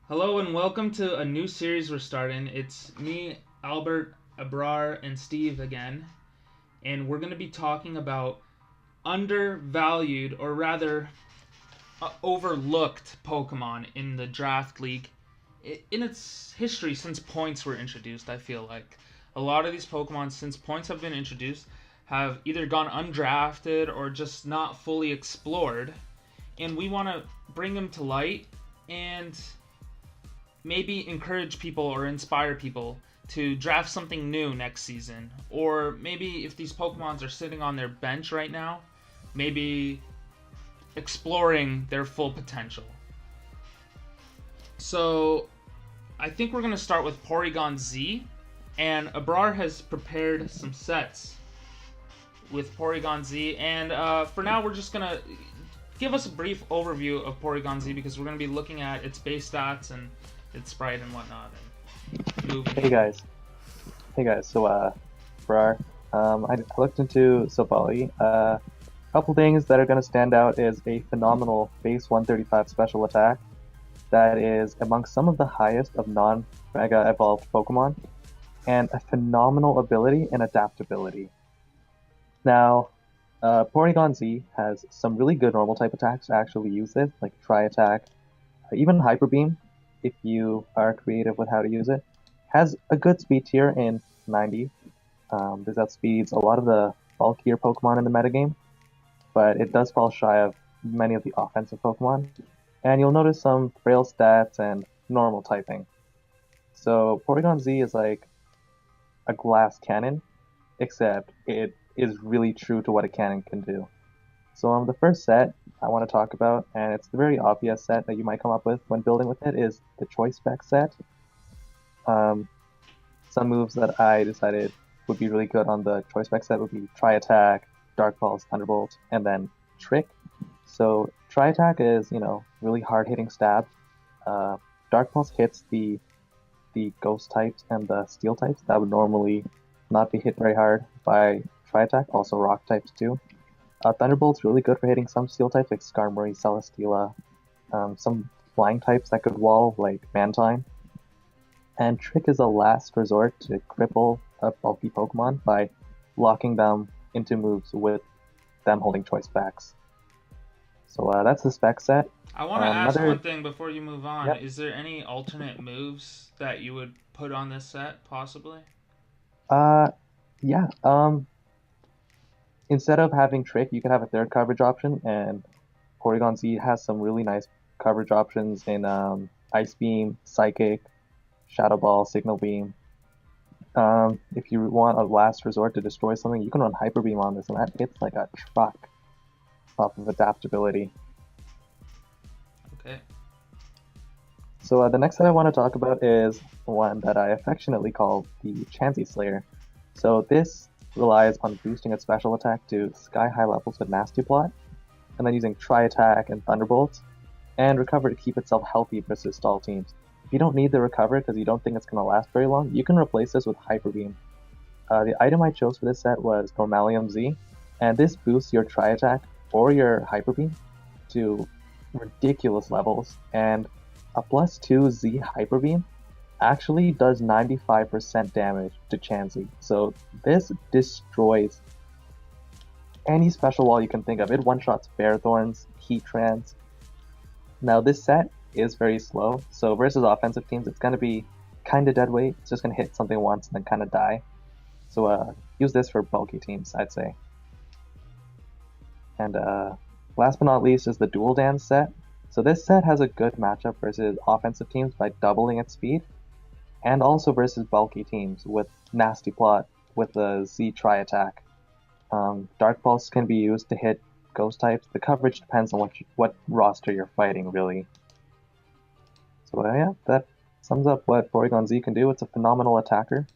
Hello and welcome to a new series we're starting. It's me, Albert, Aabrar, and Steve again, and we're going to be talking about undervalued, or rather, overlooked Pokemon in the Draft League. In its history, since points were introduced, I feel like a lot of these Pokemon, since points have been introduced, have either gone undrafted or just not fully explored, and we want to bring them to light and maybe encourage people or inspire people to draft something new next season. Or maybe if these Pokemons are sitting on their bench right now, maybe exploring their full potential. So I think we're going to start with Porygon Z, and Aabrar has prepared some sets with Porygon Z, and for now we're just going to give us a brief overview of Porygon Z because we're going to be looking at its base stats and its sprite and whatnot. And moving. Hey guys. For I looked into Sobali. A couple things that are going to stand out is a phenomenal base 135 special attack that is amongst some of the highest of non-Mega evolved Pokemon, and a phenomenal ability and adaptability. Now, Porygon Z has some really good normal type attacks to actually use this, like Tri Attack, even Hyper Beam, if you are creative with how to use it. Has a good speed tier in 90. This outspeeds a lot of the bulkier Pokemon in the metagame, but it does fall shy of many of the offensive Pokemon. And you'll notice some frail stats and normal typing. So Porygon Z is like a glass cannon, except it is really true to what a cannon can do. So the first set I want to talk about, and it's the very obvious set that you might come up with when building with it, is the Choice Spec set. Some moves that I decided would be really good on the Choice Spec set would be Tri Attack, Dark Pulse, Thunderbolt, and then Trick. So Tri Attack is, really hard hitting stab. Dark Pulse hits the Ghost types and the Steel types that would normally not be hit very hard by Tri Attack, also Rock types too. Thunderbolt's really good for hitting some Steel types like Skarmory, Celesteela, some flying types that could wall like Mantine. And Trick is a last resort to cripple a bulky Pokemon by locking them into moves with them holding choice specs. So that's the spec set. I want to ask one thing before you move on. Yep. Is there any alternate moves that you would put on this set, possibly? Yeah. Instead of having Trick, you could have a third coverage option, and Porygon Z has some really nice coverage options in Ice Beam, Psychic, Shadow Ball, Signal Beam. If you want a last resort to destroy something, you can run Hyper Beam on this, and that hits like a truck off of adaptability. Okay. So the next that I want to talk about is one that I affectionately call the Chansey Slayer. So this relies on boosting its special attack to sky-high levels with Nasty Plot, and then using Tri Attack and Thunderbolt, and Recover to keep itself healthy versus stall teams. If you don't need the Recover because you don't think it's going to last very long, you can replace this with Hyper Beam. The item I chose for this set was Normalium Z, and this boosts your Tri Attack or your Hyper Beam to ridiculous levels, and a +2 Z Hyper Beam actually does 95% damage to Chansey. So this destroys any special wall you can think of. It one-shots Bear Thorns, Heattrans. Now this set is very slow, so versus offensive teams it's going to be kind of dead weight. It's just going to hit something once and then kind of die. So use this for bulky teams, I'd say. And last but not least is the Dual Dance set. So this set has a good matchup versus offensive teams by doubling its speed, and also versus bulky teams with Nasty Plot with the Z Tri Attack. Dark Pulse can be used to hit Ghost types. The coverage depends on what roster you're fighting, really. So yeah, that sums up what Porygon Z can do. It's a phenomenal attacker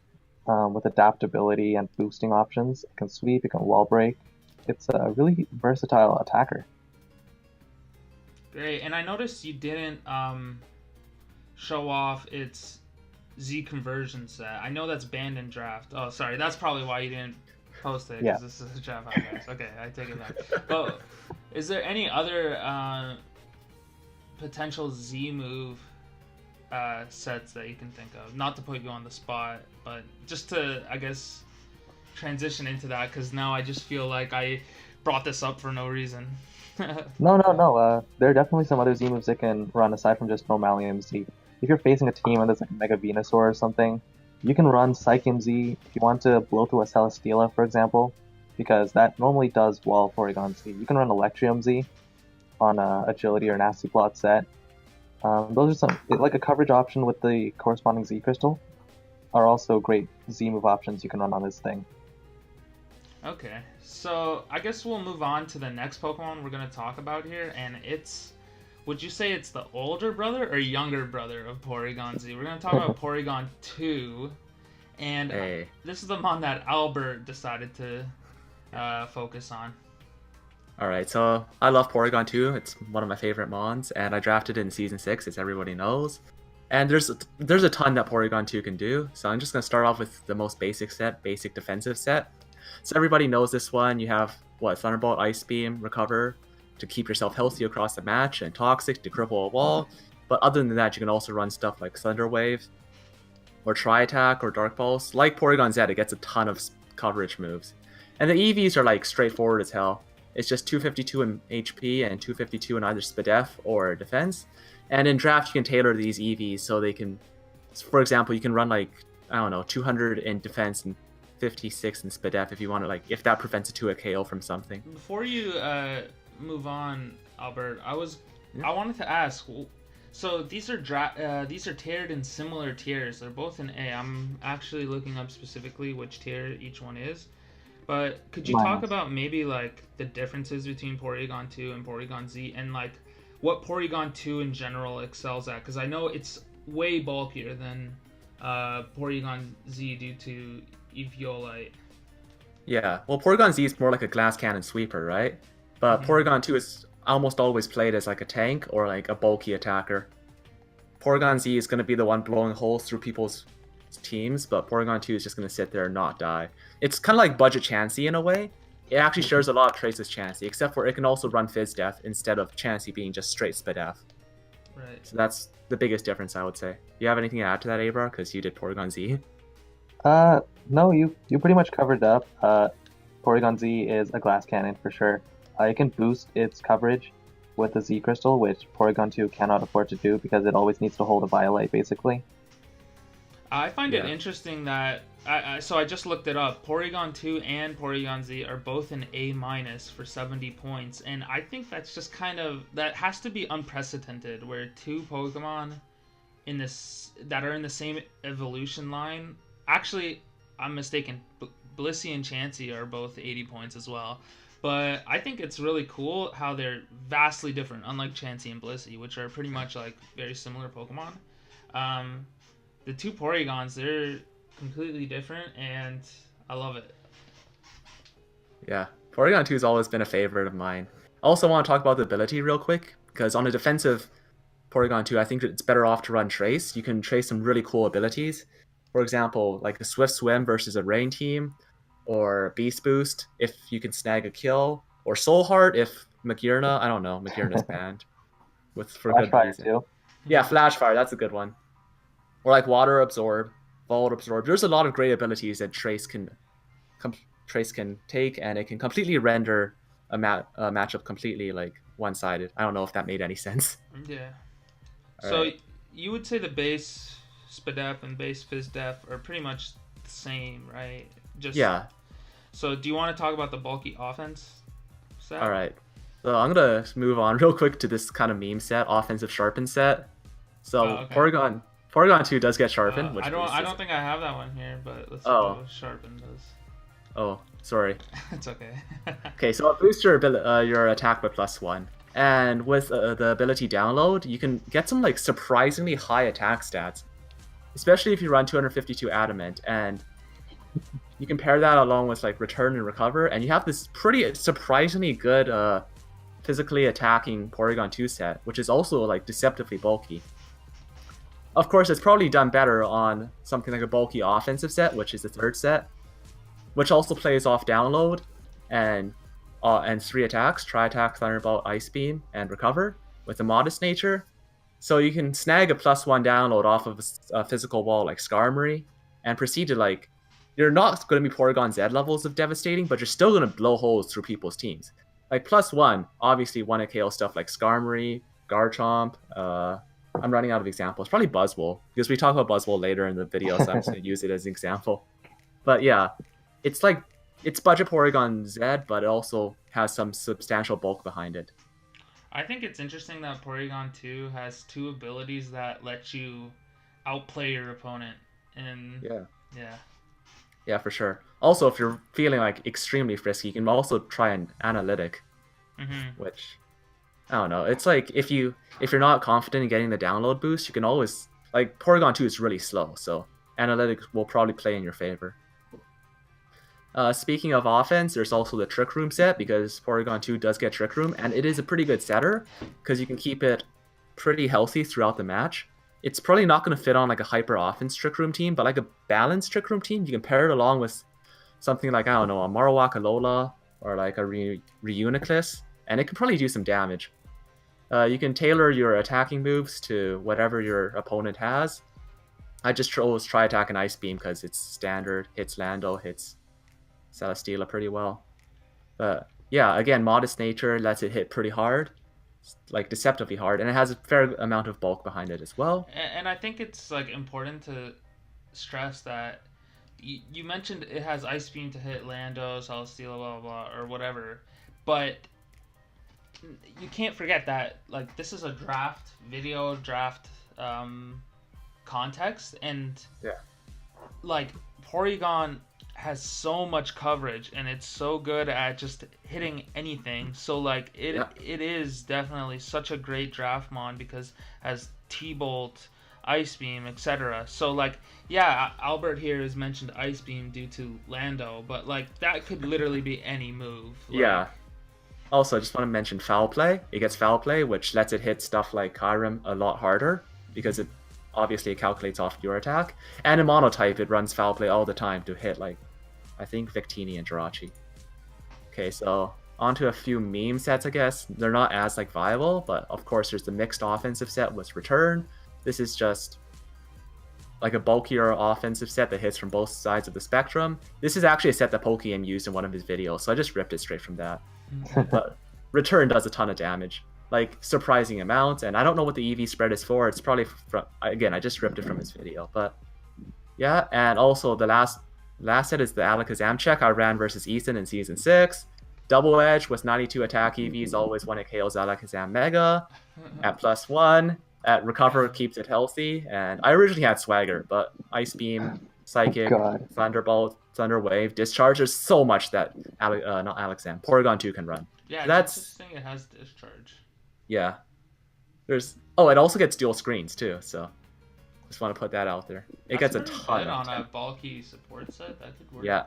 with adaptability and boosting options. It can sweep, it can wall break. It's a really versatile attacker. Great. And I noticed you didn't show off its Z conversion set. I know that's banned in draft. Oh, sorry. That's probably why you didn't post it, because this is a draft podcast. Okay, I take it back. But is there any other potential Z move sets that you can think of? Not to put you on the spot, but just to, I guess, transition into that, because now I just feel like I brought this up for no reason. No. There are definitely some other Z moves that can run aside from just normal MZ. If you're facing a team and there's like a Mega Venusaur or something, you can run Psych MZ if you want to blow through a Celesteela, for example, because that normally does wall Porygon Z. You can run Electrium Z on Agility or Nasty Plot set. Those are some, like a coverage option with the corresponding Z Crystal, are also great Z move options you can run on this thing. Okay, so I guess we'll move on to the next Pokemon we're going to talk about here, and it's, would you say it's the older brother or younger brother of Porygon Z? We're going to talk about Porygon 2, and this is the one that Aabrar decided to focus on. Alright, so I love Porygon 2, it's one of my favorite mons, and I drafted it in Season 6, as everybody knows. And there's a ton that Porygon 2 can do, so I'm just going to start off with the most basic set, basic defensive set. So everybody knows this one. You have, Thunderbolt, Ice Beam, Recover to keep yourself healthy across the match, and Toxic to cripple a wall. But other than that, you can also run stuff like Thunder Wave, or Tri-Attack, or Dark Pulse. Like Porygon Z, it gets a ton of coverage moves. And the EVs are like straightforward as hell. It's just 252 in HP and 252 in either SPDEF or Defense. And in Draft, you can tailor these EVs so they can, for example, you can run like, 200 in Defense and 56 in SPDEF if you want to, like, if that prevents a 2 KO from something. Before you move on, Albert, I wanted to ask, so these are tiered in similar tiers. They're both in A. I'm actually looking up specifically which tier each one is. But could you talk about maybe like the differences between Porygon 2 and Porygon Z, and like what Porygon 2 in general excels at? Because I know it's way bulkier than Porygon Z due to Eviolite. Yeah, well, Porygon Z is more like a glass cannon sweeper, right? But Porygon 2 is almost always played as like a tank or like a bulky attacker. Porygon Z is going to be the one blowing holes through people's teams, but Porygon 2 is just going to sit there and not die. It's kind of like Budget Chansey in a way. It actually shares a lot of traits with Chansey, except for it can also run Fizz Death instead of Chansey being just straight SPDEF. Right. So that's the biggest difference, I would say. Do you have anything to add to that, Aabrar? Because you did Porygon Z. No, you pretty much covered up. Porygon Z is a glass cannon for sure. It can boost its coverage with the Z Crystal, which Porygon 2 cannot afford to do because it always needs to hold a Violite, basically. I find it interesting that, so I just looked it up, Porygon 2 and Porygon Z are both an A- for 70 points, and I think that's just kind of, that has to be unprecedented, where two Pokemon that are in the same evolution line, actually, I'm mistaken, Blissey and Chansey are both 80 points as well. But I think it's really cool how they're vastly different, unlike Chansey and Blissey, which are pretty much like very similar Pokemon. The two Porygons, they're completely different, and I love it. Yeah, Porygon 2 has always been a favorite of mine. I also want to talk about the ability real quick, because on a defensive Porygon 2, I think it's better off to run Trace. You can trace some really cool abilities. For example, like a Swift Swim versus a Rain team, or Beast Boost if you can snag a kill, or Soul Heart if Magearna, I don't know, Magearna's banned for good reason. Too. Yeah, Flash Fire, that's a good one. Or like Water Absorb, Vault Absorb. There's a lot of great abilities that Trace can take, and it can completely render a matchup completely like one-sided. I don't know if that made any sense. Yeah. All so right. You would say the base SPDEF and base FizzDef are pretty much the same, right? Yeah. So do you want to talk about the bulky offense set? All right. So I'm going to move on real quick to this kind of meme set, offensive sharpen set. So okay. Porygon 2 does get sharpened. Which I don't think I have that one here, but let's see what sharpen does. Oh, sorry. It's okay. Okay, so it boosts your attack by +1. And with the ability download, you can get some like surprisingly high attack stats, especially if you run 252 Adamant, and you can pair that along with like Return and Recover, and you have this pretty surprisingly good physically attacking Porygon 2 set, which is also like deceptively bulky. Of course, it's probably done better on something like a bulky offensive set, which is the third set, which also plays off download and 3 attacks: Tri-Attack, Thunderbolt, Ice Beam, and Recover with a modest nature. So you can snag a +1 download off of a physical wall like Skarmory, and proceed to like, you're not going to be Porygon Z levels of devastating, but you're still going to blow holes through people's teams. Like +1, obviously one KO stuff like Skarmory, Garchomp. I'm running out of examples. Probably Buzzwole, because we talk about Buzzwole later in the video, so I'm just going to use it as an example. But yeah, it's like, it's budget Porygon Z, but it also has some substantial bulk behind it. I think it's interesting that Porygon 2 has 2 abilities that let you outplay your opponent. And yeah. Yeah, for sure. Also, if you're feeling like extremely frisky, you can also try an analytic, which I don't know. It's like if you're not confident in getting the download boost, you can always, like, Porygon 2 is really slow, so analytic will probably play in your favor. Speaking of offense, there's also the Trick Room set, because Porygon 2 does get Trick Room, and it is a pretty good setter because you can keep it pretty healthy throughout the match. It's probably not going to fit on like a hyper offense Trick Room team, but like a balanced Trick Room team, you can pair it along with something like, I don't know, a Marowak Alola or like a Reuniclus, and it can probably do some damage. You can tailor your attacking moves to whatever your opponent has. I just chose Tri Attack and Ice Beam because it's standard, hits Lando, hits Celesteela pretty well. But yeah, again, modest nature lets it hit pretty hard, like deceptively hard, and it has a fair amount of bulk behind it as well. And I think it's like important to stress that you mentioned it has Ice Beam to hit Lando, Celesteela, blah, blah, blah, or whatever, but you can't forget that like this is a draft context, and like Porygon has so much coverage and it's so good at just hitting anything, so like it is definitely such a great draft mon because it has T-Bolt, Ice Beam, etc. So like, yeah, Albert here has mentioned Ice Beam due to Lando, but like that could literally be any move. Like, yeah. Also, I just want to mention Foul Play. It gets Foul Play, which lets it hit stuff like Kyurem a lot harder, because it obviously calculates off your attack. And in Monotype, it runs Foul Play all the time to hit, like, I think Victini and Jirachi. Okay, so onto a few meme sets, I guess. They're not as, like, viable, but of course there's the mixed offensive set with Return. This is just like a bulkier offensive set that hits from both sides of the spectrum. This is actually a set that Pokemon used in one of his videos, so I just ripped it straight from that. But Return does a ton of damage, like surprising amounts, and I don't know what the EV spread is for. It's probably from, again, I just ripped it from his video, but yeah. And also the last set is the Alakazam check I ran versus Ethan in Season 6. Double Edge with 92 attack EVs, always when it KOs Alakazam Mega at +1. At Recover keeps it healthy, and I originally had Swagger, but Ice Beam, Psychic, Thunderbolt, Thunder Wave, Discharge, there's so much that not Alakazam, Porygon 2 can run. Yeah, that's interesting. It has Discharge. Yeah. It also gets dual screens too, so just want to put that out there. It gets a ton on a bulky support set. That could work. Yeah.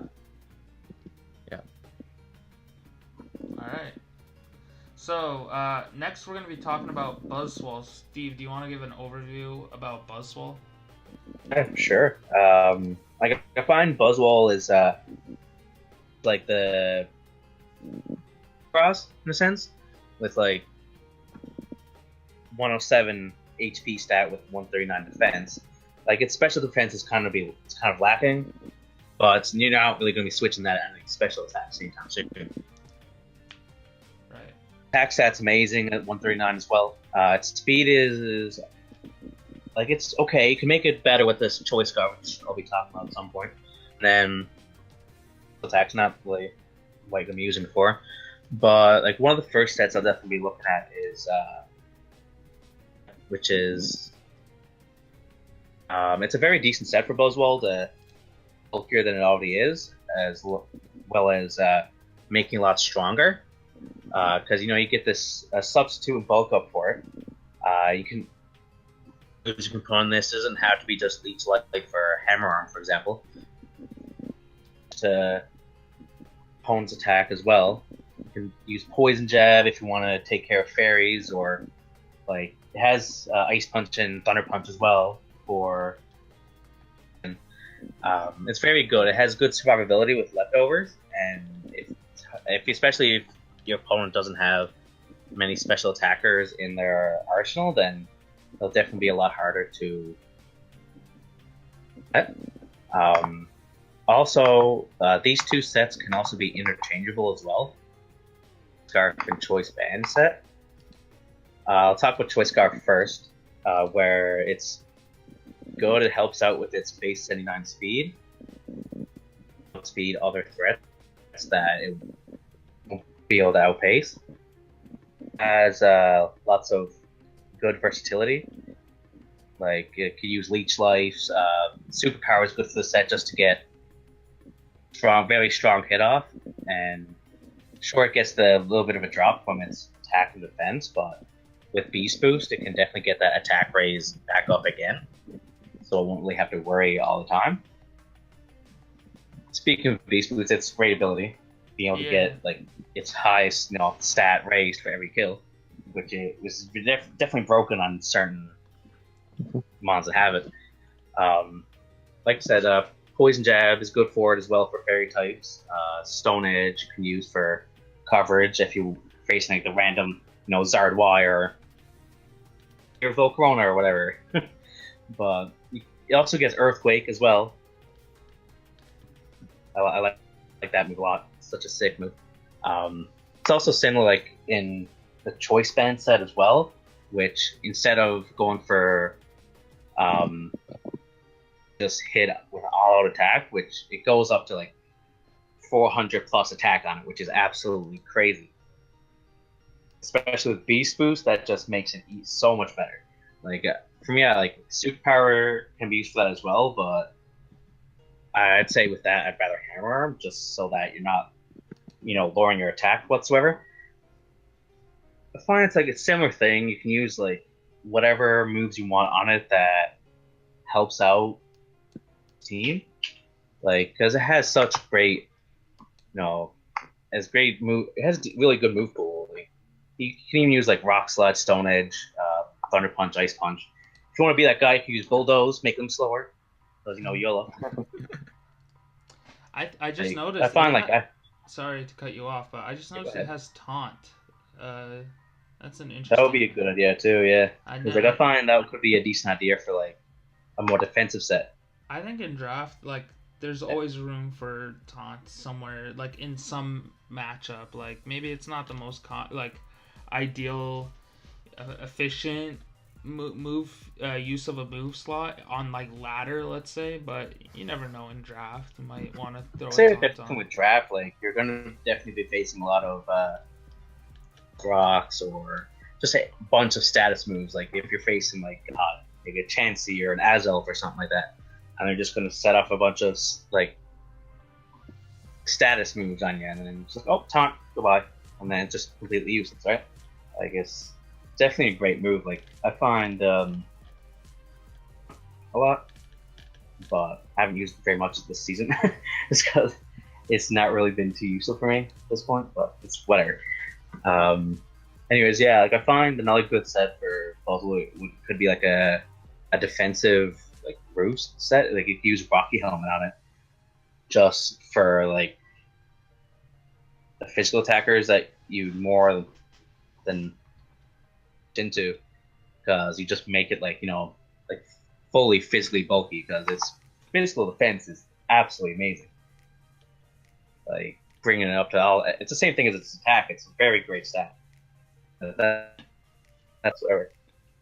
All right. So, next we're going to be talking about Buzzwole. Steve, do you want to give an overview about Buzzwole? Yeah, sure. Like, I find Buzzwole is like the cross in a sense, with like 107 HP stat with 139 defense. Like, its special defense is kind of lacking, but you're not really going to be switching that and special attacks anytime soon. Attack stat's amazing at 139 as well. Its speed is like, it's okay. You can make it better with this choice card, which I'll be talking about at some point. And then attack's not really what I'm using it for, but like one of the first sets I'll definitely be looking at is which is it's a very decent set for Buzzwole, bulkier than it already is, as well as making a lot stronger. Because you get this substitute and bulk up for it. You can put on this. Doesn't have to be just leech like for Hammer Arm, for example. To opponent's attack as well. You can use Poison Jab if you want to take care of fairies, or like it has Ice Punch and Thunder Punch as well. For it's very good. It has good survivability with leftovers, and especially if your opponent doesn't have many special attackers in their arsenal, then they'll definitely be a lot harder to get. Also, these two sets can also be interchangeable as well. Scarf and Choice Band set. I'll talk about Choice Scarf first, where it's good. It helps out with its base 79 speed. Speed other threats that it won't be able to outpace. Has lots of good versatility. Like it can use Leech Life. Superpower is good for the set just to get very strong hit off, and sure it gets the little bit of a drop from its attack and defense, but with Beast Boost it can definitely get that attack raise back up again, so it won't really have to worry all the time. Speaking of Beast Boost, its great ability, being able to get like its highest stat raised for every kill, which is definitely broken on certain mons that have it. Like I said, Poison Jab is good for it as well for fairy types. Stone Edge you can use for coverage if you're facing like the random, Zardwire or Volcarona or whatever. But it also gets Earthquake as well. I like that move a lot. It's such a sick move. It's also similar like in the Choice Band set as well, which instead of going for just hit with all-out attack, which it goes up to like 400 plus attack on it, which is absolutely crazy. Especially with Beast Boost, that just makes it so much better. Like for me, like Superpower can be used for that as well, but I'd say with that, I'd rather Hammer Arm, just so that you're not, lowering your attack whatsoever. I find it's like a similar thing. You can use like whatever moves you want on it that helps out team, like because it has such great, it has really good move pool. Like, you can even use like Rock Slide, Stone Edge, Thunder Punch, Ice Punch. If you want to be that guy, you can use Bulldoze, make them slower, because YOLO. I just noticed. I find sorry to cut you off, but I just noticed it has Taunt. That's an interesting. That would be a good idea too. Yeah, because I find that could be a decent idea for like a more defensive set. I think in draft, like, there's always room for Taunt somewhere, like in some matchup. Like maybe it's not the most ideal, efficient move use of a move slot on like ladder, let's say, but you never know in draft. You might want to throw. Say with draft, like you're gonna definitely be facing a lot of rocks or just a bunch of status moves. Like if you're facing like a Chansey or an Azelf or something like that, and they're just gonna set off a bunch of like status moves on you, and then just like, taunt, goodbye, and then it's just completely useless, right? Like it's definitely a great move. Like I find a lot, but I haven't used it very much this season just because it's not really been too useful for me at this point. But it's whatever. Anyways, yeah, like I find another good set for Buzzle could be like a defensive like roost set. Like you could use Rocky Helmet on it just for like the physical attackers that you more than into, because you just make it like like fully physically bulky, because its physical defense is absolutely amazing. Like bringing it up to all, it's the same thing as its attack. It's a very great stat. That's whatever.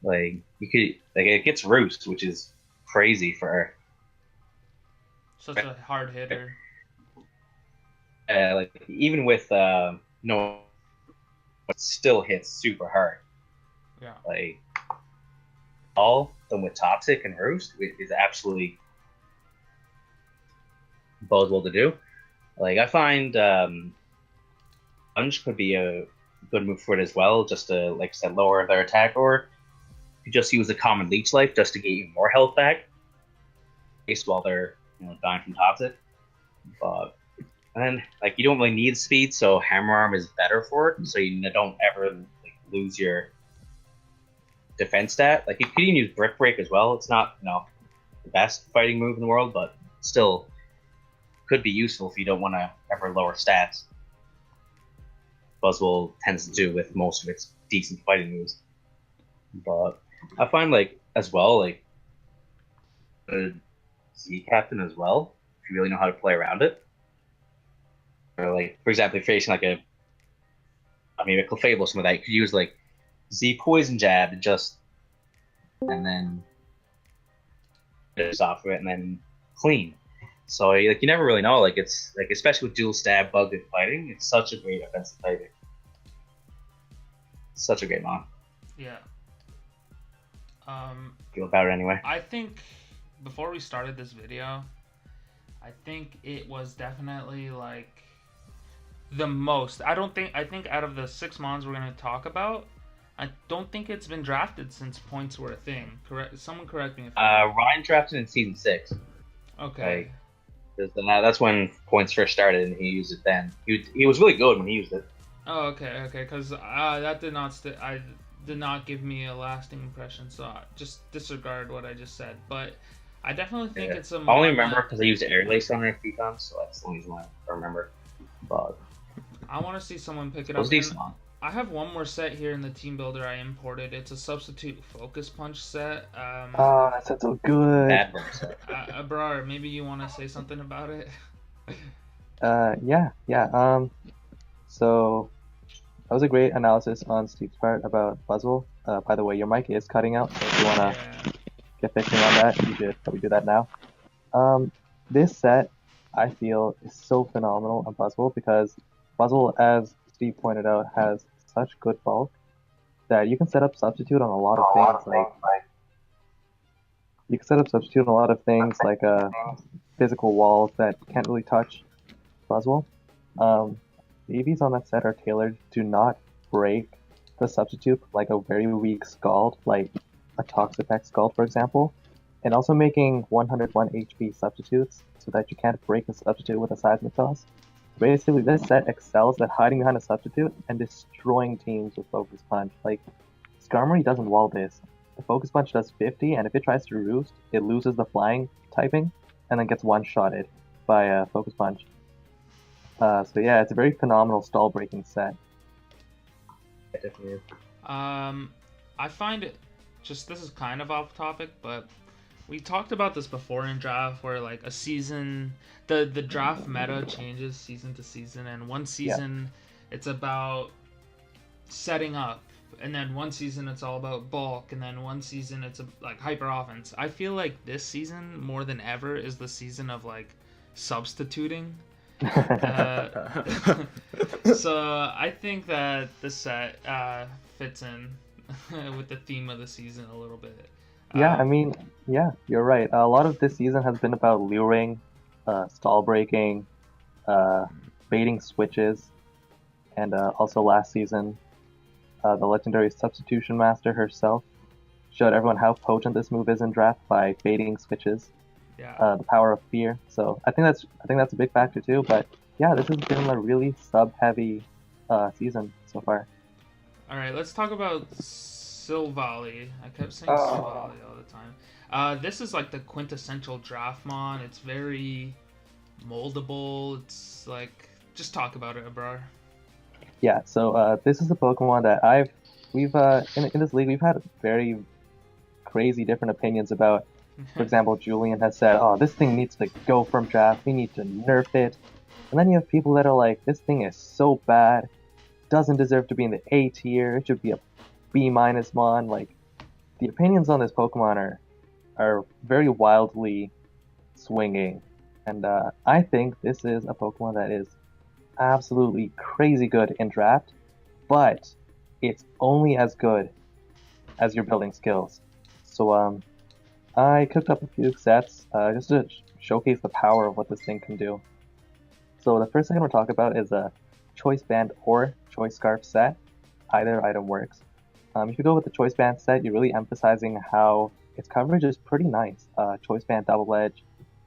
Like you could like it gets Roost, which is crazy for such a hard hitter. Like even with no, it still hits super hard. Yeah. Like all them with Toxic and Roost is absolutely impossible to do. Like I find Lunge could be a good move for it as well, just to like I said, lower their attack, or you just use a common Leech Life just to get you more health back, while they're dying from Toxic. But and then like you don't really need speed, so Hammer Arm is better for it, so you don't ever like lose your defense stat. Like you could even use Brick Break as well. It's not the best fighting move in the world, but still could be useful if you don't want to ever lower stats. Buzzwole tends to do with most of its decent fighting moves. But I find like as well like a Z captain as well if you really know how to play around it. Or like for example, if you're facing like a Clefable, some of that you could use like Z poison jab and then just off of it and then clean. So like you never really know. Like it's like especially with dual stab bug and fighting, it's such a great offensive typing. Such a great mon. Yeah. Feel about it anyway. I think before we started this video, I think it was definitely like the most. I think out of the 6 mons we're gonna talk about, I don't think it's been drafted since points were a thing. Correct? Someone correct me if Ryan drafted in season 6. Okay. That's when points first started, and he used it then. He was really good when he used it. Oh, okay, because that did not I did not give me a lasting impression, so just disregard what I just said. But I definitely think it's a. I only remember because I used Air Lace on it a few times, so that's the only reason why I remember. But I want to see someone pick it it was up. decent. I have one more set here in the team builder I imported. It's a substitute focus punch set. Oh, that set's so good. Bad one set. Aabrar, maybe you want to say something about it? Yeah. So that was a great analysis on Steve's part about Buzzle. By the way, your mic is cutting out, so if you wanna get fixing on that, you should probably do that now. This set, I feel, is so phenomenal on Buzzle because Buzzle, as Steve pointed out, has such good bulk that you can set up substitute on a lot of things. Like you can set up substitute on a lot of things like physical walls that can't really touch Buzzle. The EVs on that set are tailored to not break the substitute like a very weak Scald, like a Toxapex Scald, for example, and also making 101 HP substitutes so that you can't break a substitute with a seismic toss. Basically, this set excels at hiding behind a substitute and destroying teams with Focus Punch. Like, Skarmory doesn't wall this. The Focus Punch does 50, and if it tries to roost, it loses the flying typing and then gets one-shotted by Focus Punch. So yeah, it's a very phenomenal stall-breaking set. It definitely is. I find it this is kind of off topic, but we talked about this before in draft where like a season the draft meta changes season to season, and one season it's about setting up, and then one season it's all about bulk, and then one season it's like hyper offense. I feel like this season more than ever is the season of like substituting. So I think that this set fits in with the theme of the season a little bit. Yeah, I mean, yeah, you're right. A lot of this season has been about luring, stall breaking, baiting switches, and also last season, the legendary Substitution Master herself showed everyone how potent this move is in draft by baiting switches. Yeah. The power of fear. So I think that's a big factor too. But yeah, this has been a really sub-heavy season so far. All right, let's talk about Silvally. I kept saying Silvally all the time. This is like the quintessential draft mon. It's very moldable. It's like, just talk about it, Aabrar. Yeah. So this is a Pokemon that we've in this league we've had very crazy different opinions about. For example, Julian has said, "Oh, this thing needs to go from draft. We need to nerf it." And then you have people that are like, "This thing is so bad, doesn't deserve to be in the A tier. It should be a B- mon." Like, the opinions on this Pokemon are very wildly swinging, and I think this is a Pokemon that is absolutely crazy good in draft, but it's only as good as your building skills. So I cooked up a few sets just to showcase the power of what this thing can do. So the first thing I'm going to talk about is a Choice Band or Choice Scarf set. Either item works. If you go with the Choice Band set, you're really emphasizing how its coverage is pretty nice. Choice Band Double Edge,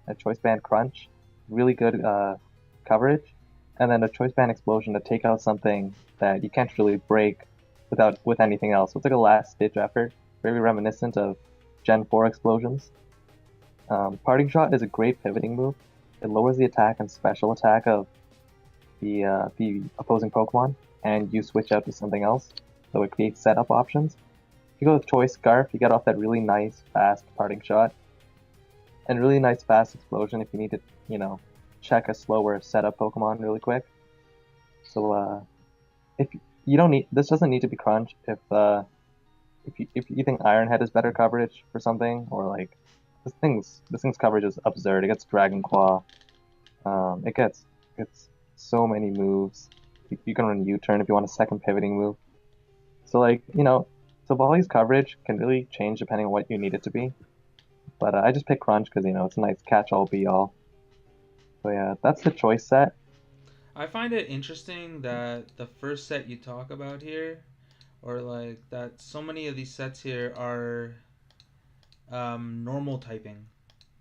a Choice Band Crunch, really good coverage, and then a Choice Band Explosion to take out something that you can't really break with anything else. So it's like a last-ditch effort, very reminiscent of Gen 4 explosions. Parting Shot is a great pivoting move. It lowers the attack and special attack of the opposing Pokemon, and you switch out to something else, so it creates setup options. you go with Choice Scarf, you get off that really nice, fast parting shot. And really nice, fast explosion if you need to, check a slower setup Pokemon really quick. So, if you don't need, this doesn't need to be crunched if you think Iron Head is better coverage for something, or like this thing's coverage is absurd. It gets Dragon Claw. It gets so many moves. You can run U-turn if you want a second pivoting move. So like so Volley's coverage can really change depending on what you need it to be. But I just pick Crunch because it's a nice catch-all be-all. So yeah, that's the choice set. I find it interesting that the first set you talk about here, or like that so many of these sets here are normal typing.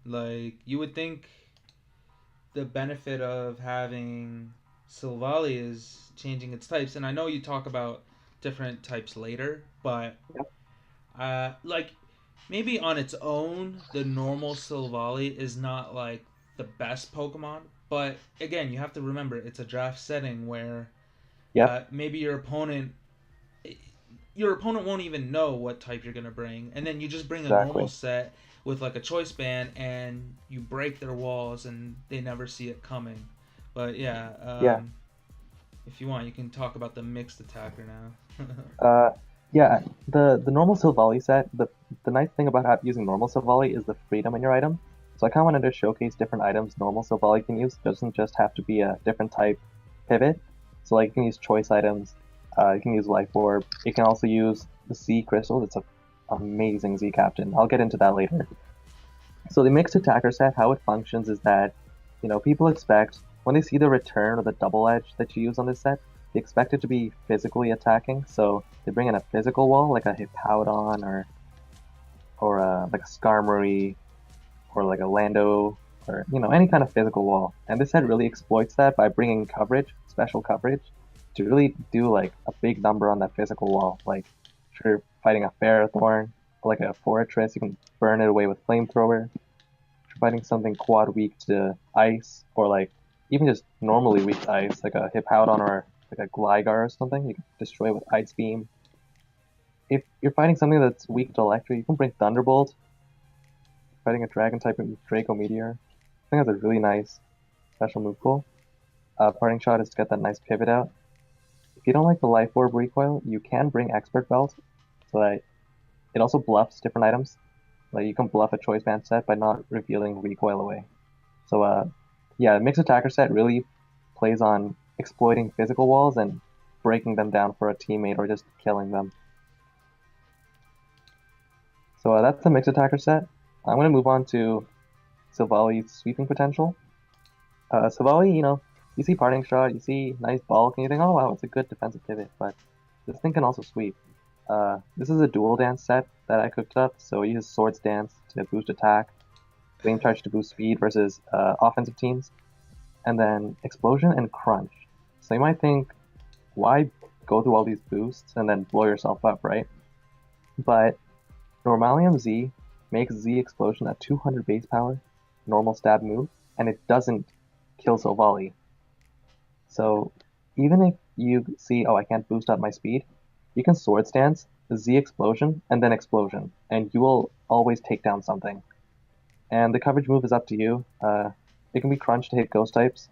Like you would think the benefit of having Silvally is changing its types, and I know you talk about different types later, but like maybe on its own, the normal Silvally is not like the best Pokemon. But again, you have to remember it's a draft setting where maybe your opponent won't even know what type you're gonna bring, and then you just bring a normal set with like a choice band, and you break their walls, and they never see it coming. But if you want, you can talk about the mixed attacker now. Yeah, the normal Silvally set, the nice thing about using normal Silvally is the freedom in your item. So I kind of wanted to showcase different items normal Silvally can use. It doesn't just have to be a different type pivot. So like you can use choice items, you can use Life Orb, you can also use the Z Crystals. It's an amazing Z Captain. I'll get into that later. So the mixed attacker set, how it functions is that, people expect, when they see the return or the double edge that you use on this set, they expect it to be physically attacking. So they bring in a physical wall, like a Hippowdon or like a Skarmory, or like a Lando, or any kind of physical wall. And this set really exploits that by bringing coverage, special coverage, to really do like a big number on that physical wall. Like if you're fighting a Ferrothorn, or like a Fortress, you can burn it away with Flamethrower. If you're fighting something quad weak to ice, or like even just normally weak to ice, like a Hippowdon or like a Gligar or something, you can destroy it with Ice Beam. If you're fighting something that's weak to Electric, you can bring Thunderbolt. Fighting a Dragon type with Draco Meteor. I think that's a really nice special move pool. Parting Shot is to get that nice pivot out. If you don't like the Life Orb recoil, you can bring Expert Belt, so that it also bluffs different items. Like you can bluff a choice band set by not revealing recoil away. So yeah, mixed attacker set really plays on exploiting physical walls and breaking them down for a teammate or just killing them. So that's the mixed attacker set. I'm going to move on to Silvally's sweeping potential. Silvally, you see Parting Shot, you see nice bulk, and you think, oh wow, it's a good defensive pivot, but this thing can also sweep. This is a dual dance set that I cooked up, so we use Swords Dance to boost attack, Flame Charge to boost speed versus offensive teams, and then Explosion and Crunch. So you might think, why go through all these boosts and then blow yourself up, right? But Normalium Z makes Z Explosion a 200 base power, normal stab move, and it doesn't kill Silvally. So even if you see, oh, I can't boost up my speed, you can Swords Dance, Z Explosion, and then Explosion, and you will always take down something. And the coverage move is up to you. It can be Crunch to hit Ghost types.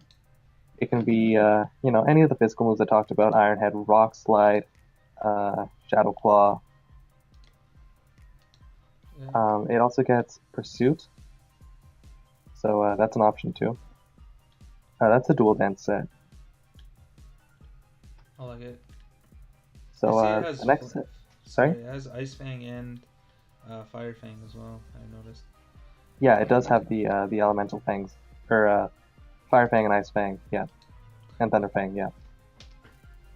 It can be, any of the physical moves I talked about, Iron Head, Rock Slide, Shadow Claw. It also gets Pursuit, so that's an option too. That's a dual dance set. I like it. So the next set. Sorry? It has Ice Fang and Fire Fang as well, I noticed. Yeah, it does have the elemental fangs, or Fire Fang and Ice Fang, yeah, and Thunder Fang, yeah.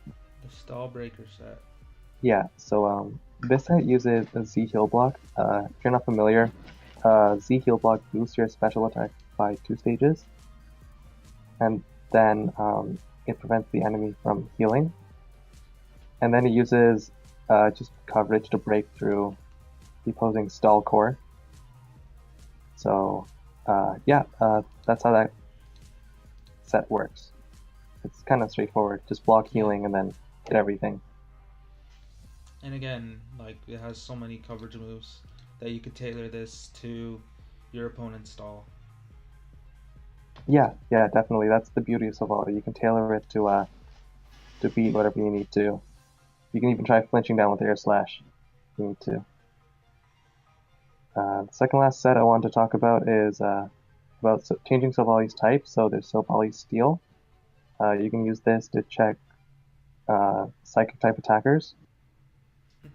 The Stall Breaker set. Yeah, so this set uses a Z heal block. If you're not familiar, Z heal block boosts your special attack by 2 stages, and then it prevents the enemy from healing. And then it uses just coverage to break through the opposing stall core. So that's how that set works. It's kind of straightforward. Just block healing and then hit everything. And again, like it has so many coverage moves that you could tailor this to your opponent's stall. Yeah, definitely. That's the beauty of Savali. You can tailor it to beat whatever you need to. You can even try flinching down with Air Slash if you need to. The second last set I wanted to talk about is about changing Savali's type. So there's Savali Steel. You can use this to check Psychic type attackers.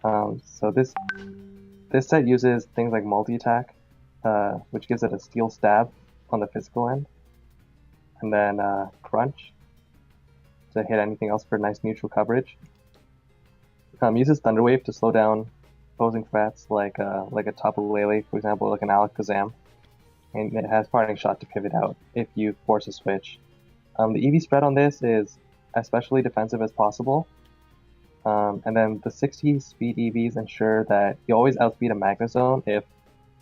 So this set uses things like multi-attack, which gives it a Steel Stab on the physical end, and then Crunch to hit anything else for nice neutral coverage. Uses Thunder Wave to slow down opposing threats like a Tapu Lele, for example, like an Alakazam, and it has Parting Shot to pivot out if you force a switch. The EV spread on this is especially defensive as possible, and then the 60 speed EVs ensure that you always outspeed a Magnezone if,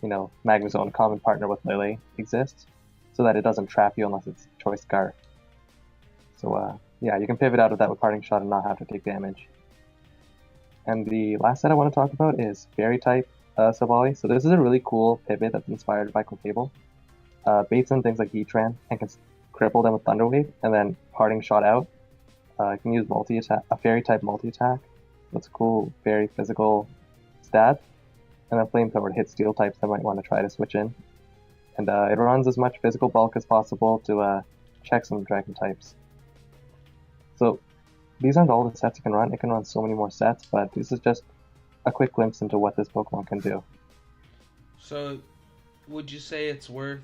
Magnezone, common partner with Lele, exists, so that it doesn't trap you unless it's Choice Scarf. So yeah, you can pivot out of that with Parting Shot and not have to take damage. And the last set I want to talk about is Fairy type Savali. So this is a really cool pivot that's inspired by Clefable. Baits in things like Heatran and can cripple them with Thunder Wave and then Parting Shot out. You can use a Fairy type multi-attack. That's a cool, very physical stab. And then Flamethrower hits Steel types that might want to try to switch in. And it runs as much physical bulk as possible to check some Dragon types. So these aren't all the sets it can run. It can run so many more sets, but this is just a quick glimpse into what this Pokemon can do. So, would you say it's worth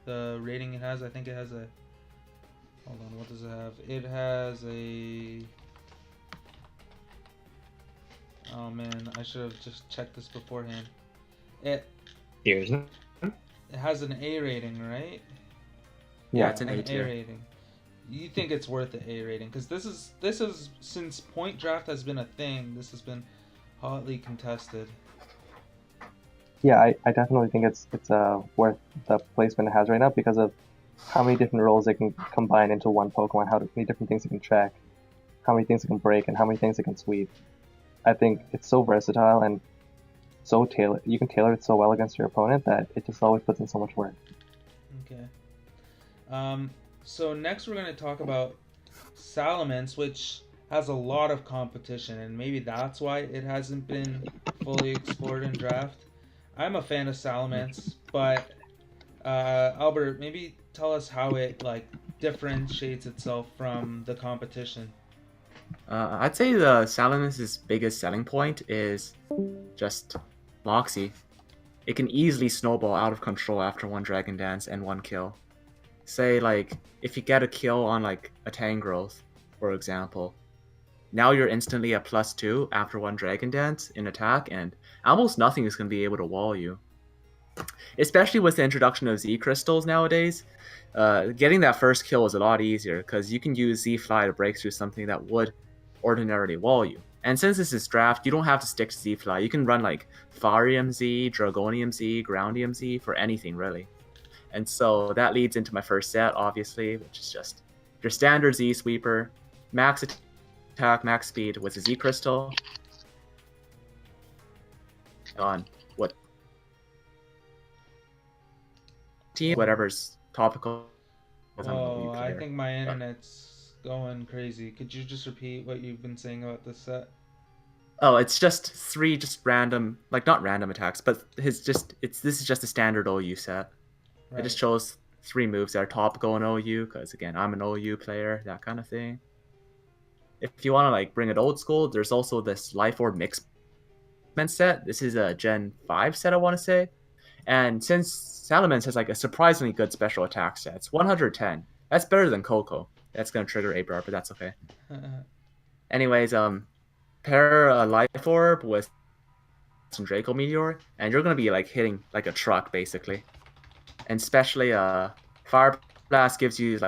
the rating it has? I think it has a... Hold on, what does it have? It has a... Oh man, I should have just checked this beforehand. It has an A rating, right? Yeah, it's an A A tier. rating. You think it's worth the A rating? Because this is since point draft has been a thing, this has been hotly contested. Yeah, I definitely think it's worth the placement it has right now because of how many different roles it can combine into one Pokemon, how many different things it can check, how many things it can break, and how many things it can sweep. I think it's so versatile and so tailored. You can tailor it so well against your opponent that it just always puts in so much work. Okay. So next we're going to talk about Salamence, which has a lot of competition, and maybe that's why it hasn't been fully explored in draft. I'm a fan of Salamence, but Albert, maybe tell us how it differentiates itself from the competition. I'd say the Salamence's biggest selling point is just Moxie. It can easily snowball out of control after one Dragon Dance and one kill. Say, if you get a kill on, a Tangrowth, for example, now you're instantly at +2 after one Dragon Dance in attack, and almost nothing is going to be able to wall you. Especially with the introduction of Z Crystals nowadays, getting that first kill is a lot easier, because you can use Z-Fly to break through something that would ordinarily wall you. And since this is draft, you don't have to stick to Z-Fly. You can run, Farium Z, Dragonium Z, Groundium Z for anything, really. And so that leads into my first set, obviously, which is just your standard Z sweeper, max attack, max speed with a Z crystal. On what team, whatever's topical. Oh, I think my internet's going crazy. Could you just repeat what you've been saying about this set? Oh, it's just three random, not random attacks, but this is just a standard OU set. Right. It just shows 3 moves that are topical in OU, because again, I'm an OU player, that kind of thing. If you want to bring it old school, there's also this Life Orb Mixment set. This is a Gen 5 set, I want to say. And since Salamence has a surprisingly good special attack set, it's 110. That's better than Coco. That's going to trigger Aabrar, but that's okay. Anyways, pair a Life Orb with some Draco Meteor, and you're going to be hitting like a truck, basically. And especially Fire Blast gives you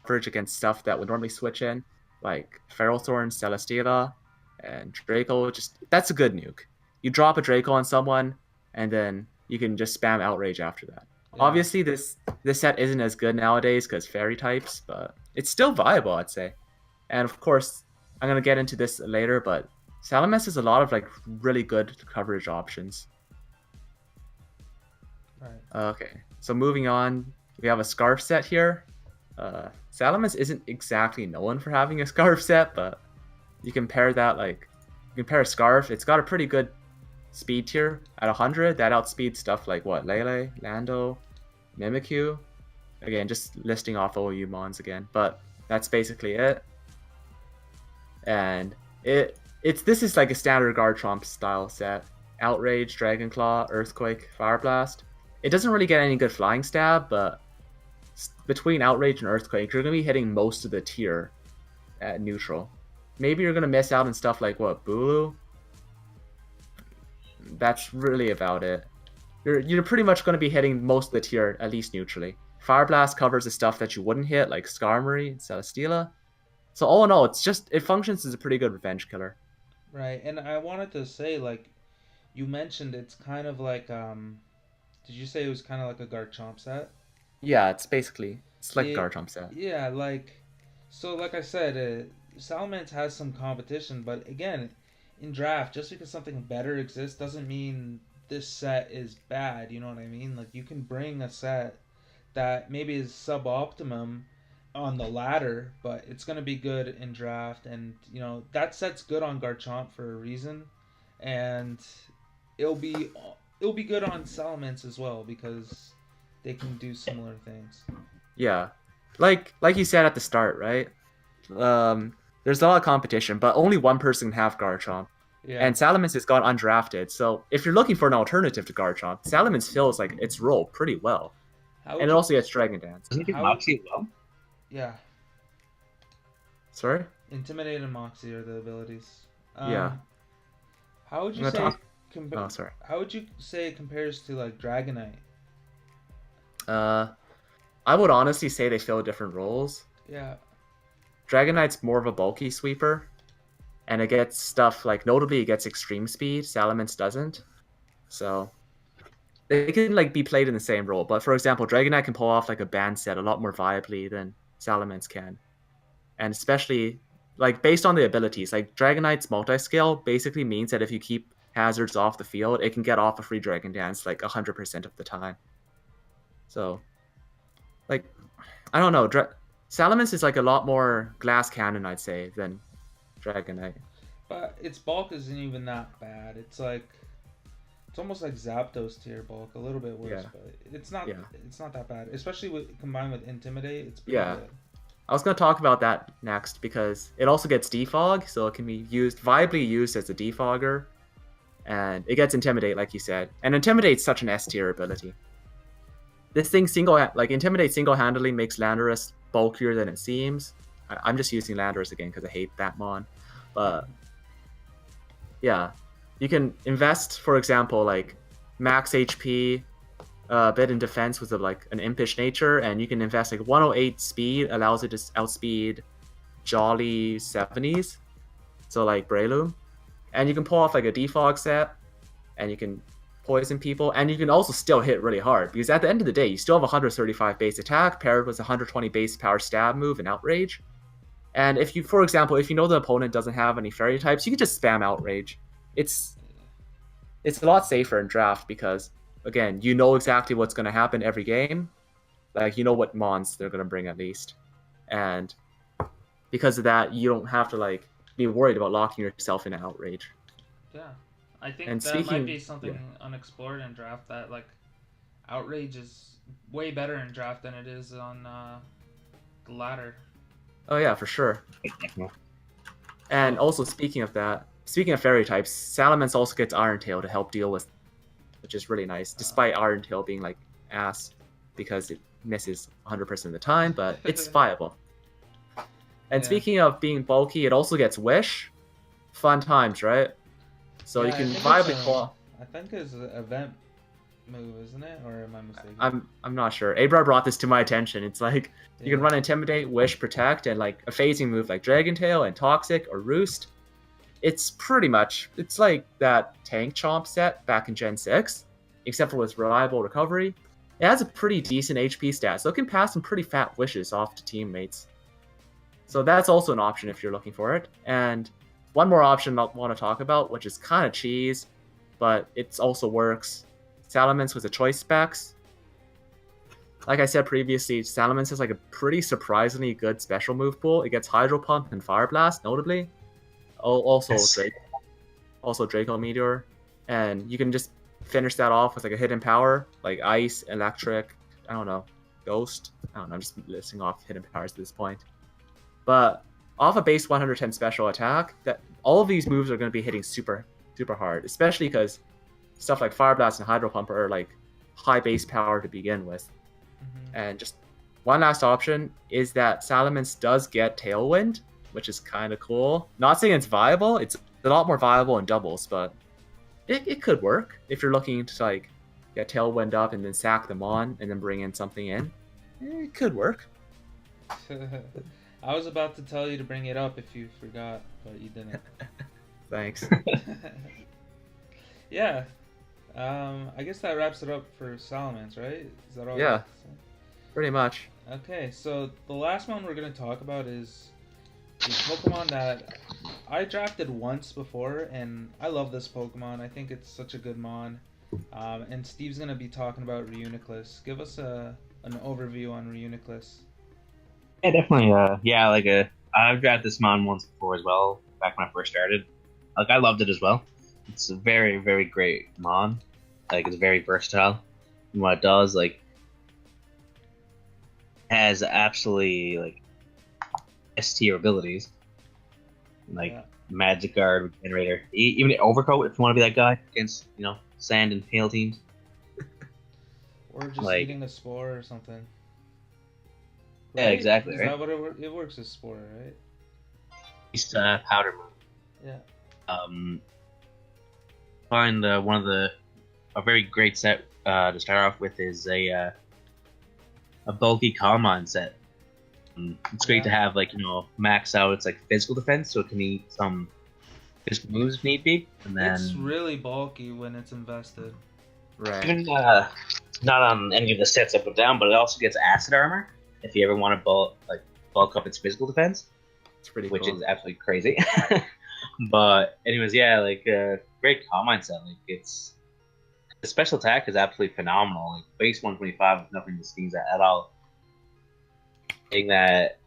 coverage against stuff that would normally switch in, like Ferrothorn, Celesteela, and Draco. That's a good nuke. You drop a Draco on someone, and then you can just spam Outrage after that. Yeah. Obviously, this set isn't as good nowadays because Fairy types, but it's still viable, I'd say. And of course, I'm gonna get into this later, but Salamence has a lot of like really good coverage options. Right. Okay, so moving on, we have a Scarf set here. Salamence isn't exactly known for having a Scarf set, but you compare that you compare Scarf. It's got a pretty good speed tier at 100. That outspeeds stuff like what Lele, Lando, Mimikyu. Again, just listing off OU mons again, but that's basically it. And this is like a standard Garchomp style set. Outrage, Dragon Claw, Earthquake, Fire Blast. It doesn't really get any good flying stab, but between Outrage and Earthquake, you're going to be hitting most of the tier at neutral. Maybe you're going to miss out on stuff like what, Bulu? That's really about it. You're pretty much going to be hitting most of the tier at least neutrally. Fire Blast covers the stuff that you wouldn't hit, like Skarmory and Celesteela. So all in all, it functions as a pretty good revenge killer. Right, and I wanted to say, like, you mentioned it's kind of like, did you say it was kind of like a Garchomp set? Yeah, it's like a Garchomp set. Yeah, so like I said, Salamence has some competition, but again, in draft, just because something better exists doesn't mean this set is bad, you know what I mean? Like, you can bring a set that maybe is suboptimum on the ladder, but it's going to be good in draft, and you know that set's good on Garchomp for a reason, and it'll be good on Salamence as well because they can do similar things. Yeah, like you said at the start, right? There's a lot of competition, but only one person can have Garchomp. Yeah. And Salamence has gone undrafted, so if you're looking for an alternative to Garchomp, Salamence fills like its role pretty well. And it also gets Dragon Dance. Doesn't it get Moxie as well? Yeah. Sorry? Intimidate and Moxie are the abilities. Yeah. How would you I'm say? gonna Oh, sorry. How would you say it compares to like Dragonite? I would honestly say they fill different roles. Yeah. Dragonite's more of a bulky sweeper, and it gets stuff like, notably, it gets extreme speed. Salamence doesn't. So they can like be played in the same role. But for example, Dragonite can pull off like a band set a lot more viably than Salamence can. And especially like based on the abilities, like Dragonite's multi-scale basically means that if you keep hazards off the field, it can get off a free Dragon Dance like 100% of the time. So like, I don't know, Salamence is like a lot more glass cannon, I'd say, than Dragonite. But its bulk isn't even that bad. It's almost like Zapdos tier bulk, a little bit worse, Yeah. but it's not that bad. Especially combined with Intimidate, it's pretty Yeah. good. I was going to talk about that next because it also gets Defog, so it can be viably used as a defogger. And it gets Intimidate, like you said. And Intimidate's such an S tier ability. This thing Intimidate single-handedly makes Landorus bulkier than it seems. I'm just using Landorus again because I hate that mon. But yeah, you can invest, for example, like max HP, a bit in defense with an impish nature, and you can invest like 108 speed, allows it to outspeed Jolly 70s, so like Breloom. And you can pull off like a defog set, and you can poison people, and you can also still hit really hard, because at the end of the day, you still have 135 base attack paired with 120 base power stab move and outrage. And if you, for example, if you know the opponent doesn't have any fairy types, you can just spam outrage. It's a lot safer in draft because, again, you know exactly what's going to happen every game. Like, you know what mons they're going to bring at least. And because of that, you don't have to be worried about locking yourself in outrage. Yeah. I think that might be something unexplored in draft, that outrage is way better in draft than it is on the ladder. Oh yeah, for sure. And also speaking of fairy types, Salamence also gets Iron Tail to help deal with, which is really nice, despite Iron Tail being ass because it misses 100% of the time, but it's viable. And speaking of being bulky, it also gets Wish. Fun times, right? So you can viably pull. I think it's an event move, isn't it? Or am I mistaken? I'm not sure. Aabrar brought this to my attention. It's you can run Intimidate, Wish, Protect, and a phasing move like Dragon Tail and Toxic or Roost. It's pretty much like that Tank Chomp set back in Gen 6, except for with reliable recovery. It has a pretty decent HP stat, so it can pass some pretty fat wishes off to teammates. So that's also an option if you're looking for it. And one more option I want to talk about, which is kind of cheese, but it also works. Salamence with the choice specs. Like I said previously, Salamence has like a pretty surprisingly good special move pool. It gets Hydro Pump and Fire Blast, notably. Also, Yes. also Draco Meteor, and you can just finish that off with like a hidden power, like Ice, Electric, I don't know, Ghost. I don't know. I'm just listing off hidden powers at this point. But off a base 110 special attack, that all of these moves are going to be hitting super hard, especially because stuff like Fire Blast and Hydro Pump are like high base power to begin with. And just one last option is that Salamence does get Tailwind, which is kind of cool. Not saying it's viable. It's a lot more viable in doubles, but it could work if you're looking to like get Tailwind up and then sack them on and then bring in something in. It could work. I was about to tell you to bring it up if you forgot, but you didn't. Thanks. Yeah. I guess that wraps it up for Salamence, right? Is that all? Yeah. Pretty much. Okay, so the last one we're going to talk about is the Pokemon that I drafted once before, and I love this Pokemon. I think it's such a good mon. And Steve's going to be talking about Reuniclus. Give us an overview on Reuniclus. Yeah, definitely. I've drafted this mon once before as well, back when I first started. Like, I loved it as well. It's a very, very great mon. Like, it's very versatile. And what it does, like, has absolutely, like, S-tier abilities. Like, Yeah. Magic Guard, Generator. Even Overcoat, if you want to be that guy against, Sand and Hail teams. Or just Like- eating a spore or something. Yeah, exactly, Is right? that what it works as spore, right? Beast Powder move. Yeah. Find a very great set to start off with is a bulky Calm set. It's great to have max out its like physical defense, so it can eat some physical moves if need be, and then It's really bulky when it's invested. Right. even not on any of the sets I put down, but it also gets acid armor if you ever want to bulk up its physical defense, It's pretty which cool. is absolutely crazy. But anyways, yeah, great Calm set. Like the special attack is absolutely phenomenal. Like base 125 with nothing to sneeze at all. Getting that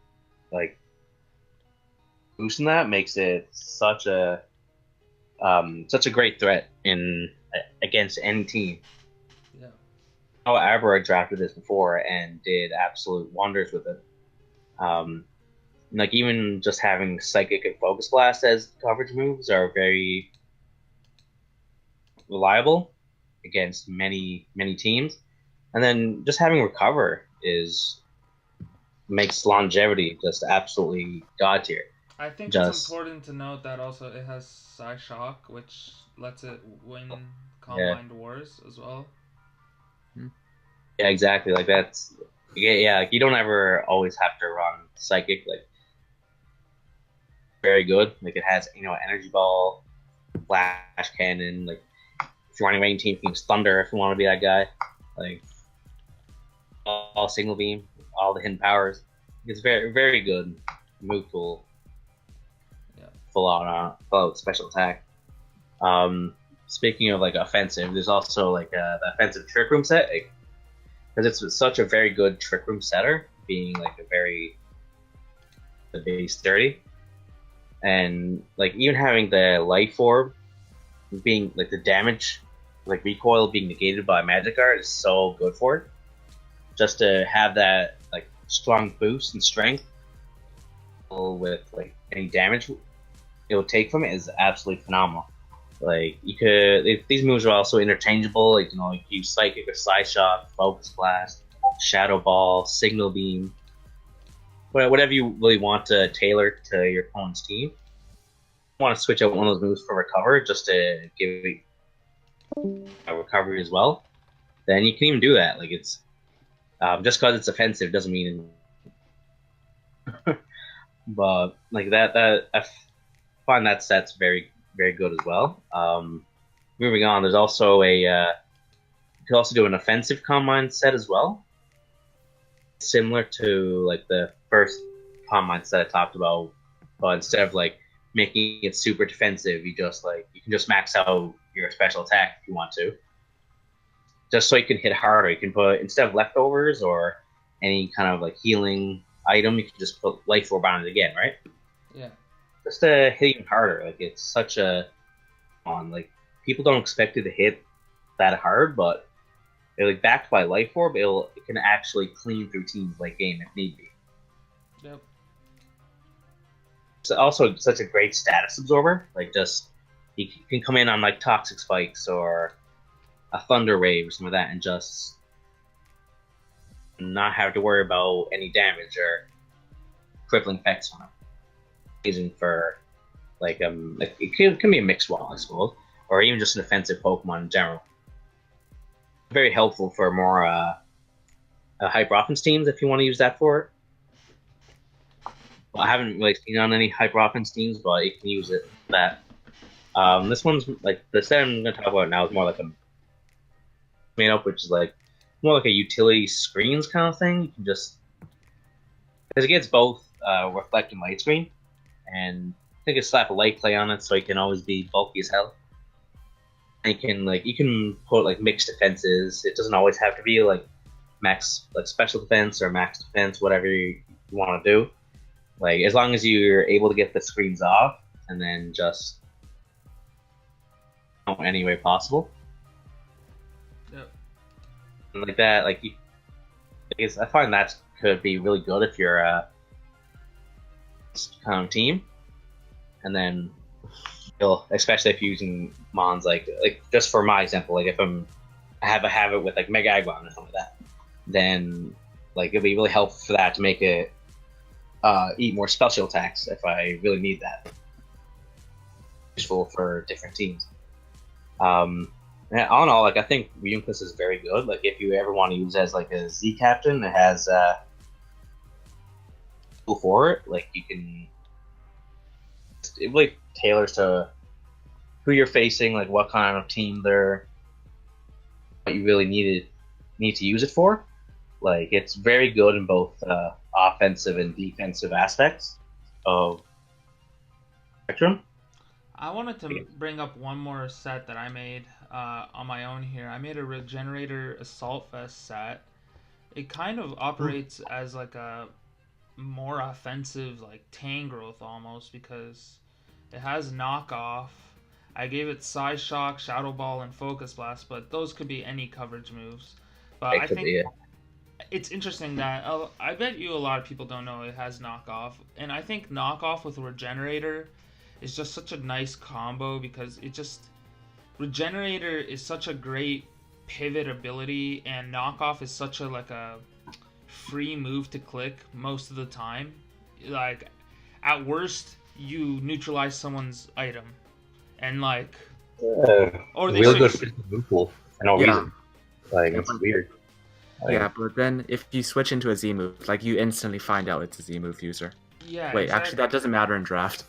boosting that makes it such a great threat against any team. Yeah. Oh, Aabrar drafted this before and did absolute wonders with it. Even just having Psychic and Focus Blast as coverage moves are very reliable against many teams, and then just having Recover makes longevity just absolutely god tier. I think Just- it's important to note that also it has Psyshock, which lets it win Calm Yeah. Mind Wars as well. Yeah, exactly. Like that's you don't ever always have to run Psychic. Like very good. Like it has Energy Ball, Flash Cannon. Like if you're running Rain Team, you can use Thunder if you want to be that guy. Like all Signal Beam, all the hidden powers. It's very very good move pool. Yeah. Full out special attack. Speaking of offensive, there's also the offensive Trick Room set. Because it's such a very good Trick Room setter, being the base 30, and even having the Life Orb being the damage, recoil being negated by Magic Guard is so good for it. Just to have that strong boost and strength with any damage it'll take from it is absolutely phenomenal. These moves are also interchangeable. You can use Psychic or Psyshock, Focus Blast, Shadow Ball, Signal Beam, whatever you really want to tailor to your opponent's team. You want to switch out one of those moves for Recover just to give it a recovery as well. Then you can even do that. It's just because it's offensive doesn't mean. But that I find that set's very very good as well. Moving on, there's also you could also do an offensive Combine set as well, similar to the first Combine set I talked about, but instead of making it super defensive. You can just max out your special attack if you want to, just so you can hit harder. You can put, instead of leftovers or any kind of like healing item, you can just put Life Orb on it again, right? Yeah. Just to hit even harder. Like, it's such a like, people don't expect it to hit that hard, but like, backed by Life Orb, it can actually clean through teams late game if need be. Yep. It's also such a great status absorber. Like, just you can come in on like Toxic Spikes or a Thunder Wave or something like that, and just not have to worry about any damage or crippling effects on it. Using for like it can be a mixed wall, I suppose, or even just an offensive Pokemon in general. Very helpful for more hyper offense teams if you want to use that for it. Well, I haven't really seen on any hyper offense teams, but you can use it for that. This one's like the set I'm going to talk about now is more like a made up, which is like more like a utility screens kind of thing. You can just, because it gets both reflect and light screen, and I think it slap a light play on it so it can always be bulky as hell. And you can put like mixed defenses. It doesn't always have to be like max like special defense or max defense, whatever you want to do. Like, as long as you're able to get the screens off and then just any way possible. Yep. And like that, like I find that could be really good if you're a kind of team, and then especially if you're using mons like just for my example, like if I have a habit with like Mega Aggron or something like that, then like it'd be really helpful for that to make it eat more special attacks if I really need that. Useful for different teams. And all in all, like I think Reuniclus is very good. Like if you ever want to use it as like a Z captain, it has tool for it. Like you can, it really tailors to who you're facing, like what kind of team what you really need to use it for. Like it's very good in both offensive and defensive aspects of Spectrum. I wanted to bring up one more set that I made on my own here. I made a Regenerator Assault Vest set. It kind of operates as like a more offensive, like Tangrowth almost, because it has knockoff. I gave it Psyshock, Shadow Ball, and Focus Blast, but those could be any coverage moves. But I think it's interesting that I bet you a lot of people don't know it has knockoff, and I think knockoff with Regenerator is just such a nice combo, because Regenerator is such a great pivot ability, and knockoff is such a free move to click most of the time. Like at worst you neutralize someone's item, and like or they real good move pool for no reason. Like it's weird. Yeah, but then if you switch into a Z move, like you instantly find out it's a Z move user. Yeah. Wait, exactly. actually that doesn't matter in draft.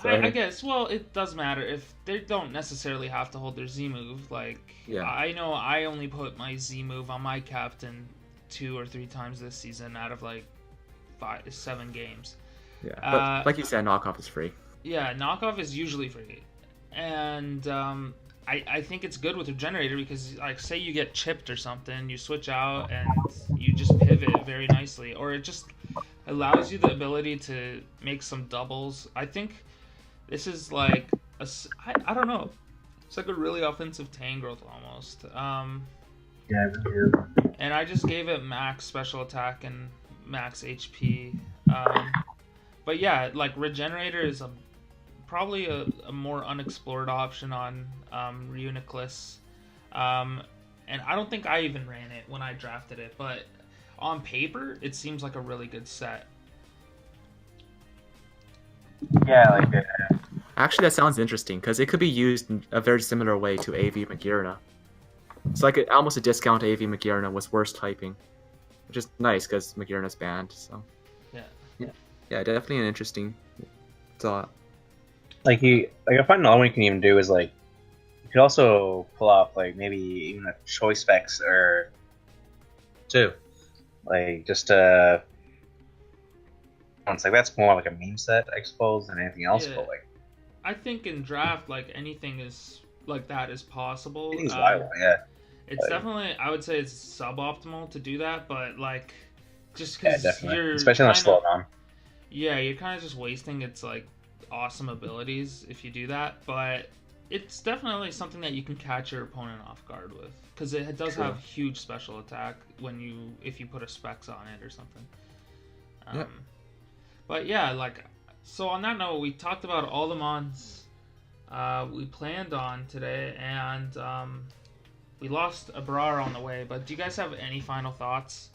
I guess, well, it does matter if they don't necessarily have to hold their Z move. Like, yeah. I know I only put my Z move on my captain 2 or 3 times this season out of like 7 games. Yeah, but like you said, knockoff is free. Yeah, knockoff is usually free, and I think it's good with Regenerator because, like, say you get chipped or something, you switch out and you just pivot very nicely, or it just allows you the ability to make some doubles. I think this is like I don't know. It's like a really offensive Tangrowth almost. Yeah, it really is. And I just gave it max special attack and max HP. But yeah, like Regenerator is probably a more unexplored option on Reuniclus. And I don't think I even ran it when I drafted it, but on paper, it seems like a really good set. Yeah, like actually, that sounds interesting because it could be used in a very similar way to AV Magearna. It's like almost a discount AV Magearna was worse typing, which is nice because Magearna's banned. So yeah, definitely an interesting thought. I find another one you can even do is like you could also pull off like maybe even a choice specs or 2, like just It's like that's more like a meme set, I suppose, than anything else. Yeah. But like, I think in draft, like anything is like that is possible. it's viable, yeah. It's definitely, I would say, it's suboptimal to do that, but like, just Yeah, because definitely. you're Especially on a kinda- slowdown. Yeah, you're kind of just wasting its like awesome abilities if you do that. But it's definitely something that you can catch your opponent off guard with, because it does True. have huge special attack if you put a specs on it or something. Yep. But yeah, like, so on that note, we talked about all the mons we planned on today, and we lost Aabrar on the way. But do you guys have any final thoughts?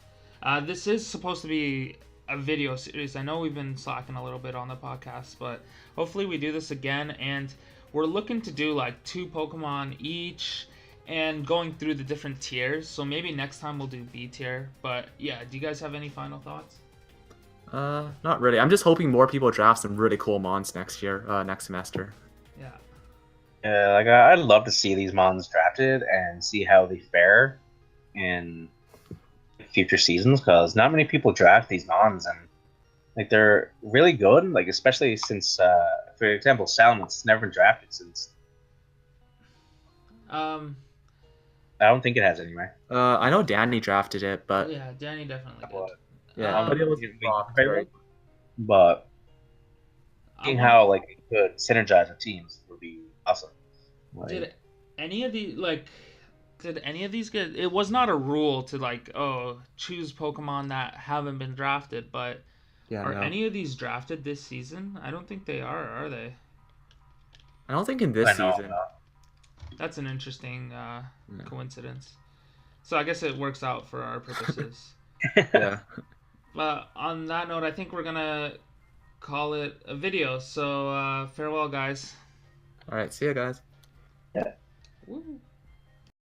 This is supposed to be a video series. I know we've been slacking a little bit on the podcast, but hopefully we do this again, and we're looking to do like 2 Pokemon each and going through the different tiers. So maybe next time we'll do B tier. But yeah, do you guys have any final thoughts? Not really. I'm just hoping more people draft some really cool mons next year, next semester. Yeah. Yeah, like I'd love to see these mons drafted and see how they fare in future seasons, because not many people draft these mons, and like they're really good. Like especially since, for example, Salaman's never been drafted since. I don't think it has anyway. I know Danny drafted it, but Yeah, Danny definitely did. But, yeah, but it was but I seeing want- how like it could synergize with teams would be awesome. Like, Did any of these get? It was not a rule to like, oh, choose Pokemon that haven't been drafted, but yeah, are no. any of these drafted this season? I don't think they are they? I don't think in this I know, season. That's an interesting coincidence. So I guess it works out for our purposes. Yeah. But on that note, I think we're gonna call it a video. So farewell, guys. All right. See ya, guys. Woo.